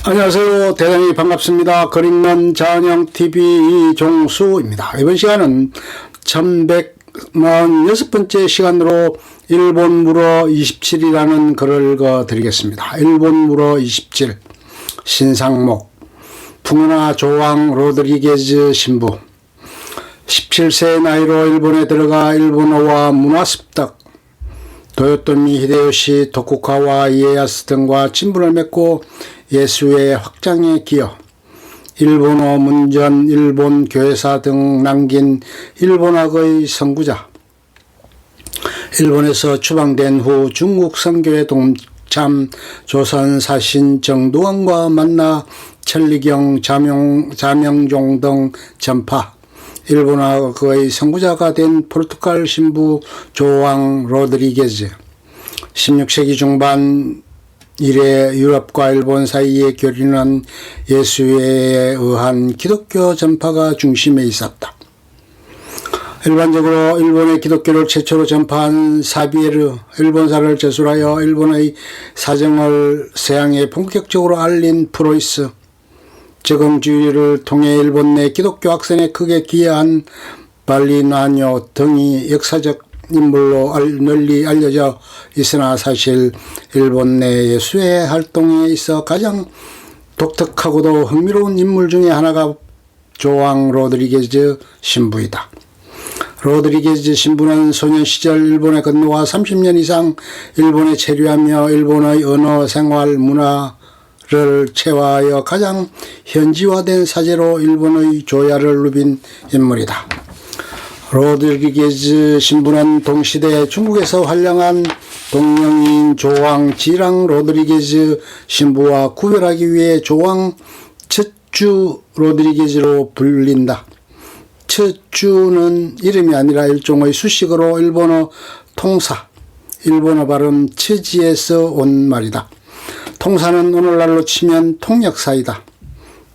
안녕하세요. 대단히 반갑습니다. 그림론 자언형TV 이종수입니다. 이번 시간은 1146번째 시간으로 일본 물어 27이라는 글을 읽어드리겠습니다. 일본 물어 27 신상목 풍은하 조왕 로드리게즈 신부 17세의 나이로 일본에 들어가 일본어와 문화 습득 도요토미 히데요시 도쿠가와 이에야스 등과 친분을 맺고 예수의 확장에 기여 일본어 문전, 일본 교회사 등 남긴 일본학의 선구자, 일본에서 추방된 후 중국 선교에 동참 조선 사신 정두환과 만나 천리경, 자명종 등 전파, 일본학의 선구자가 된 포르투갈 신부 조왕 로드리게즈, 16세기 중반 이래 유럽과 일본 사이의 교류는 예수에 의한 기독교 전파가 중심에 있었다. 일반적으로 일본의 기독교를 최초로 전파한 사비에르 일본사를 제술하여 일본의 사정을 서양에 본격적으로 알린 프로이스, 적응주의를 통해 일본 내 기독교 확산에 크게 기여한 발리나뇨 등이 역사적 인물로 널리 알려져 있으나 사실 일본 내 예수의 활동에 있어 가장 독특하고도 흥미로운 인물 중에 하나가 조왕 로드리게즈 신부이다. 로드리게즈 신부는 소년 시절 일본에 건너와 30년 이상 일본에 체류하며 일본의 언어, 생활, 문화를 체화하여 가장 현지화된 사제로 일본의 조야를 누빈 인물이다. 로드리게즈 신부는 동시대 중국에서 활량한 동명이인 조왕 지랑 로드리게즈 신부와 구별하기 위해 조왕 츠쭈 로드리게즈로 불린다. 츠쭈는 이름이 아니라 일종의 수식어로 일본어 통사, 일본어 발음 츠지에서 온 말이다. 통사는 오늘날로 치면 통역사이다.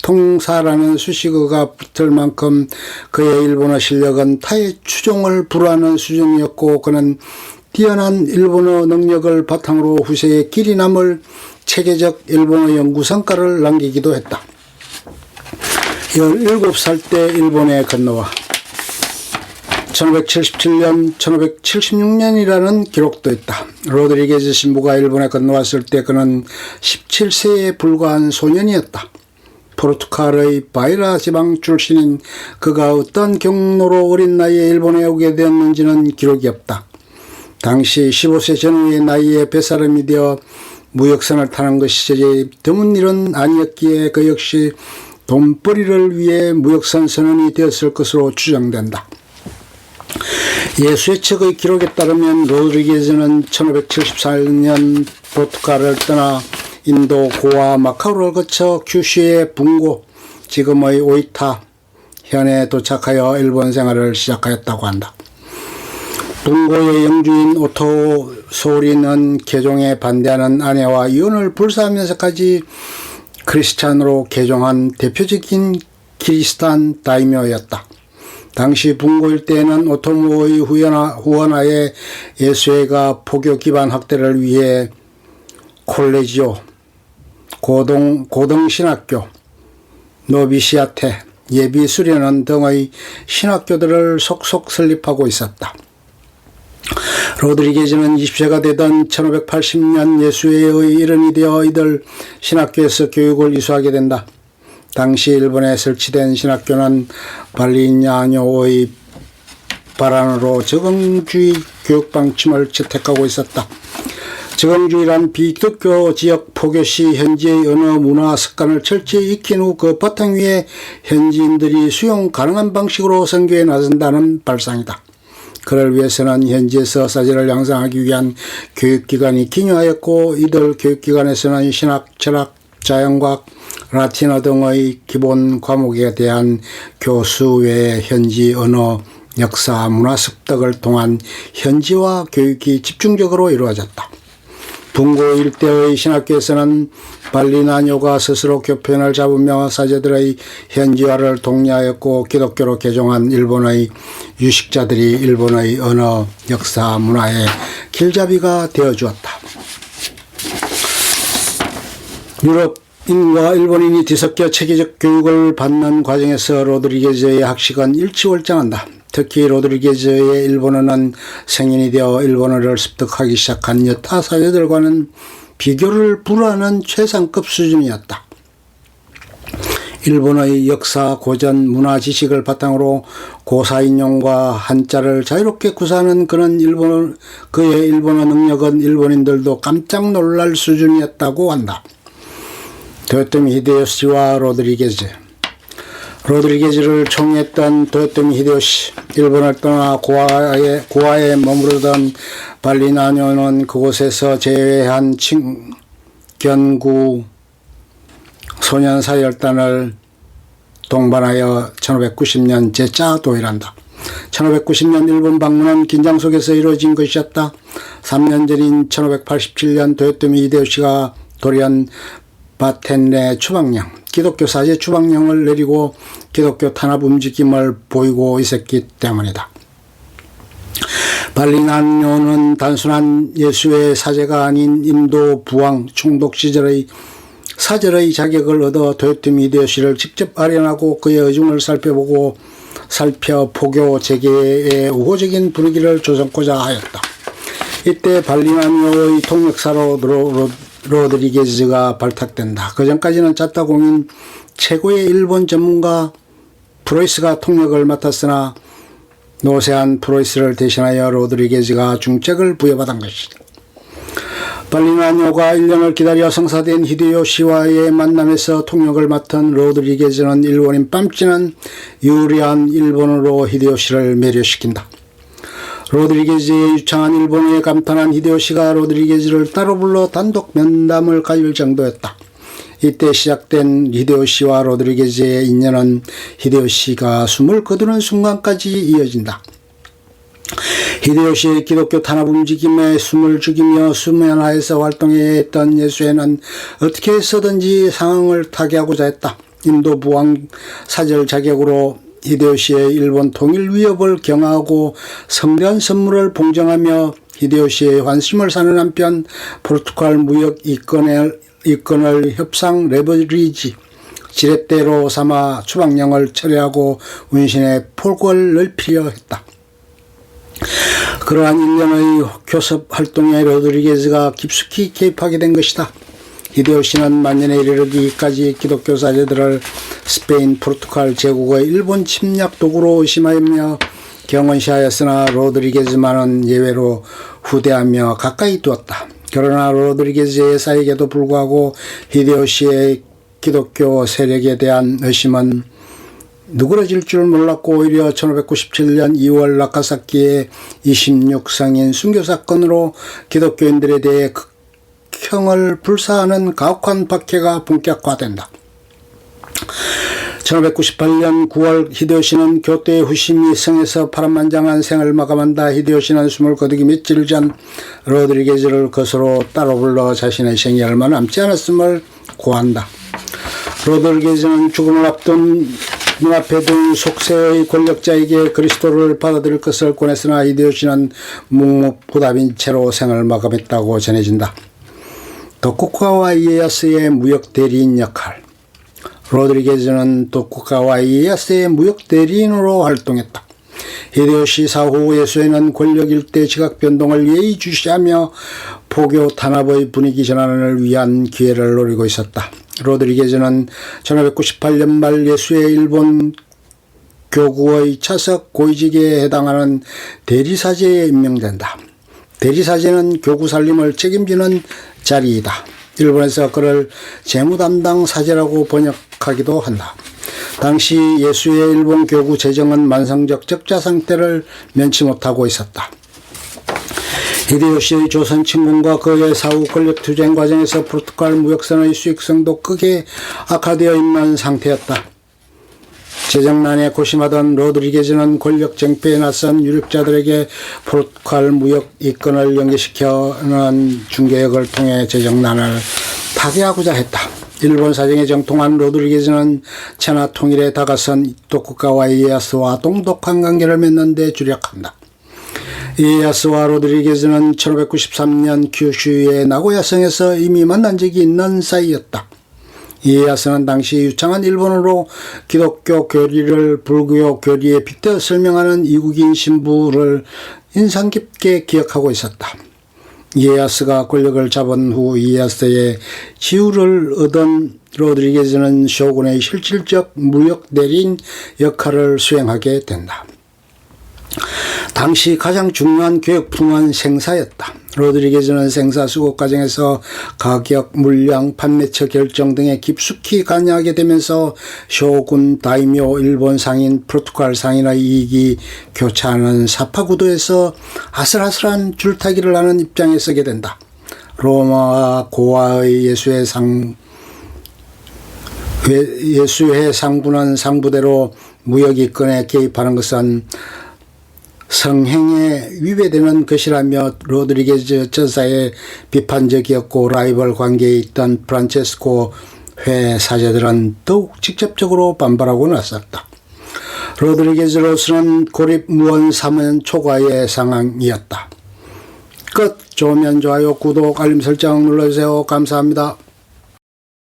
통사라는 수식어가 붙을 만큼 그의 일본어 실력은 타의 추종을 불허하는 수준이었고, 그는 뛰어난 일본어 능력을 바탕으로 후세에 길이 남을 체계적 일본어 연구 성과를 남기기도 했다. 17살 때 일본에 건너와 1577년, 1576년이라는 기록도 있다. 로드리게즈 신부가 일본에 건너왔을 때 그는 17세에 불과한 소년이었다. 포르투갈의 바이라 지방 출신인 그가 어떤 경로로 어린 나이에 일본에 오게 되었는지는 기록이 없다. 당시 15세 전후의 나이에 뱃사람이 되어 무역선을 타는 것이 드문 일은 아니었기에 그 역시 돈벌이를 위해 무역선 선원이 되었을 것으로 추정된다. 예수의 책의 기록에 따르면 로드리게즈는 1574년 포르투갈을 떠나 인도 고아 마카오를 거쳐 큐슈의 붕고, 지금의 오이타 현에 도착하여 일본 생활을 시작하였다고 한다. 붕고의 영주인 오토 소리는 개종에 반대하는 아내와 이혼을 불사하면서까지 크리스찬으로 개종한 대표적인 키리스탄 다이묘였다. 당시 붕고 일대에는 오토모의 후원하에 예수회가 포교 기반 확대를 위해 콜레지오, 고등신학교, 노비시아테, 예비수련원 등의 신학교들을 속속 설립하고 있었다. 로드리게즈는 20세가 되던 1580년 예수회의 일원이 되어 이들 신학교에서 교육을 이수하게 된다. 당시 일본에 설치된 신학교는 발리냐뇨의 발안으로 적응주의 교육방침을 채택하고 있었다. 적응주의란 비기독교 지역 포교 시 현지의 언어, 문화, 습관을 철저히 익힌 후 그 바탕 위에 현지인들이 수용 가능한 방식으로 선교에 나선다는 발상이다. 그를 위해서는 현지에서 사제를 양성하기 위한 교육기관이 기여하였고, 이들 교육기관에서는 신학, 철학, 자연과학, 라틴어 등의 기본 과목에 대한 교수 외에 현지 언어, 역사, 문화 습득을 통한 현지화 교육이 집중적으로 이루어졌다. 붕고 일대의 신학교에서는 발리나뇨가 스스로 교편을 잡으며 사제들의 현지화를 독려하였고, 기독교로 개종한 일본의 유식자들이 일본의 언어, 역사, 문화의 길잡이가 되어주었다. 유럽 인과 일본인이 뒤섞여 체계적 교육을 받는 과정에서 로드리게즈의 학식은 일취월장한다. 특히 로드리게즈의 일본어는 성인이 되어 일본어를 습득하기 시작한 여타 사제들과는 비교를 불허하는 최상급 수준이었다. 일본의 역사, 고전, 문화 지식을 바탕으로 고사인용과 한자를 자유롭게 구사하는 그의 일본어 능력은 일본인들도 깜짝 놀랄 수준이었다고 한다. 도요토미 히데요시와 로드리게즈를 총애했던 도요토미 히데요시, 일본을 떠나 고아에 머무르던 발리나뇨는 그곳에서 제외한 견구 소년사열단을 동반하여 1590년 재짜 도일한다. 1590년 일본 방문은 긴장 속에서 이루어진 것이었다. 3년 전인 1587년 도요토미 히데요시가 돌연 바텐레 추방령, 기독교 사제 추방령을 내리고 기독교 탄압 움직임을 보이고 있었기 때문이다. 발리나뇨는 단순한 예수의 사제가 아닌 인도 부왕 총독 시절의 사절의 자격을 얻어 도요토미 히데요시를 직접 아련하고 그의 의중을 살펴 포교 재개의 우호적인 분위기를 조성하고자 하였다. 이때 발리나뇨의 통역사로 로드리게즈가 발탁된다. 그 전까지는 자타공인 최고의 일본 전문가 프로이스가 통역을 맡았으나 노세한 프로이스를 대신하여 로드리게즈가 중책을 부여받은 것이다. 발리나뇨가 1년을 기다려 성사된 히데요시와의 만남에서 통역을 맡은 로드리게즈는 일본인 뺨치는 유리한 일본어로 히데요시를 매료시킨다. 로드리게즈의 유창한 일본어에 감탄한 히데요시가 로드리게즈를 따로 불러 단독 면담을 가질 정도였다. 이때 시작된 히데요시와 로드리게즈의 인연은 히데요시가 숨을 거두는 순간까지 이어진다. 히데요시의 기독교 탄압 움직임에 숨을 죽이며 수면하에서 활동했던 예수에는 어떻게 해서든지 상황을 타개하고자 했다. 인도 부왕 사절 자격으로 히데요시의 일본 통일 위협을 경하하고 성대한 선물을 봉정하며 히데요시의 환심을 사는 한편 포르투갈 무역 이권을 협상 레버리지 지렛대로 삼아 추방령을 철회하고 운신의 폭을 넓히려 했다. 그러한 일련의 교섭 활동에 로드리게즈가 깊숙이 개입하게 된 것이다. 히데요시는 만년에 이르기까지 기독교 사제들을 스페인, 포르투갈 제국의 일본 침략 도구로 의심하며 경원시하였으나 로드리게즈만은 예외로 후대하며 가까이 두었다. 그러나 로드리게즈의 사익에도 불구하고 히데요시의 기독교 세력에 대한 의심은 누그러질 줄 몰랐고 오히려 1597년 2월 나카사키의 26성인 순교 사건으로 기독교인들에 대해 극형을 불사하는 가혹한 박해가 본격화된다. 1598년 9월 히데요시는 교토의 후시미 성에서 파란만장한 생을 마감한다. 히데요시는 숨을 거두기 며칠 전 로드리게즈를 거스로 따로 불러 자신의 생이 얼마 남지 않았음을 고한다. 로드리게즈는 죽음을 앞둔 눈앞에 둔 속세의 권력자에게 그리스도를 받아들일 것을 권했으나 히데요시는 묵묵부답인 채로 생을 마감했다고 전해진다. 도쿠가와 이에야스의 무역 대리인 역할. 로드리게즈는 도쿠가와 이에야스의 무역 대리인으로 활동했다. 히데요시 사후 예수에는 권력 일대 지각 변동을 예의주시하며 포교 탄압의 분위기 전환을 위한 기회를 노리고 있었다. 로드리게즈는 1598년 말 예수의 일본 교구의 차석 고위직에 해당하는 대리사제에 임명된다. 대리사제는 교구 살림을 책임지는 자리이다. 일본에서 그를 재무담당 사제라고 번역하기도 한다. 당시 예수의 일본 교구 재정은 만성적 적자 상태를 면치 못하고 있었다. 히데요시의 조선 침공과 그의 사후 권력 투쟁 과정에서 포르투갈 무역선의 수익성도 크게 악화되어 있는 상태였다. 재정난에 고심하던 로드리게즈는 권력 쟁패에 나선 유력자들에게 포르투갈 무역 이권을 연계시켜는 중개역을 통해 재정난을 타개하고자 했다. 일본 사정에 정통한 로드리게즈는 천하 통일에 다가선 도쿠가와 이에야스와 동독한 관계를 맺는 데 주력한다. 이에야스와 로드리게즈는 1593년 규슈의 나고야성에서 이미 만난 적이 있는 사이였다. 이에야스는 당시 유창한 일본어로 기독교 교리를 불교 교리에 빗대어 설명하는 이국인 신부를 인상 깊게 기억하고 있었다. 이에야스가 권력을 잡은 후 이에야스의 지위를 얻은 로드리게즈는 쇼군의 실질적 무역 대리인 역할을 수행하게 된다. 당시 가장 중요한 교역품은 생사였다. 로드리게즈는 생사 수급 과정에서 가격, 물량, 판매처 결정 등에 깊숙이 관여하게 되면서 쇼군, 다이묘, 일본 상인, 포르투갈 상인의 이익이 교차하는 사파구도에서 아슬아슬한 줄타기를 하는 입장에 서게 된다. 로마와 고아의 예수의 상부는 상부대로 무역이권에 개입하는 것은 성행에 위배되는 것이라며 로드리게즈 전사의 비판적이었고 라이벌 관계에 있던 프란체스코 회 사제들은 더욱 직접적으로 반발하고 나섰다. 로드리게즈로서는 고립무원 3년 초과의 상황이었다. 끝. 좋으면 좋아요, 구독, 알림 설정 눌러주세요. 감사합니다.